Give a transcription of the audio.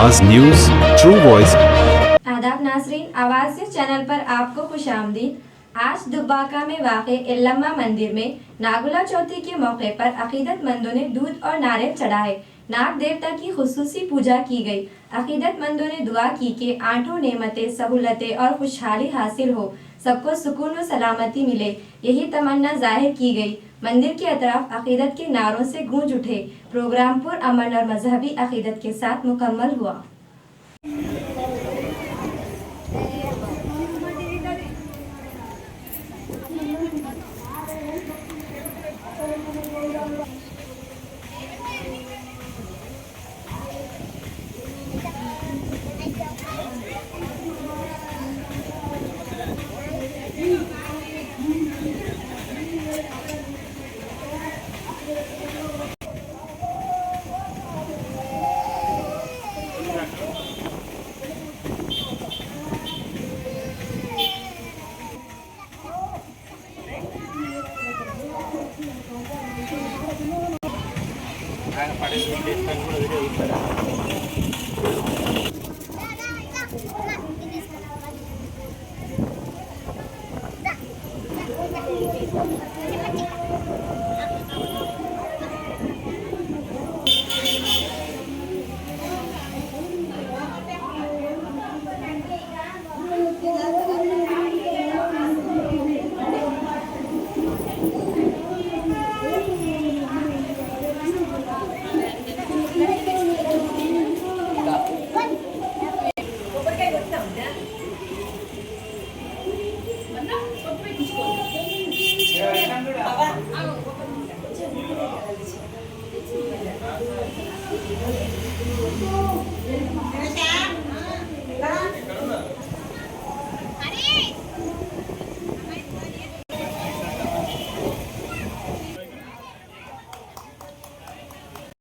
आवाज news, true voice. आदाब नाजरीन, आवाज न्यूज चैनल पर आपको खुशामदीद। आज दुब्बाका में वाक़े एल्लम्मा मंदिर में नागुला चौथी के मौके पर अकीदतमंदों ने दूध और नारियल चढ़ाए। नाग देवता की खुसूसी पूजा की गई। अकीदतमंदों ने दुआ की कि आठों नेमतें, सहूलतें और खुशहाली हासिल हो, सबको सुकून व सलामती मिले, यही तमन्ना जाहिर की गई। मंदिर के अतराफ अकीदत के नारों से गूंज उठे। प्रोग्राम पुरअमन और मजहबी अकीदत के साथ मुकम्मल हुआ। ఆయన పడే వీడియో కూడా వీడియో ఇస్తారా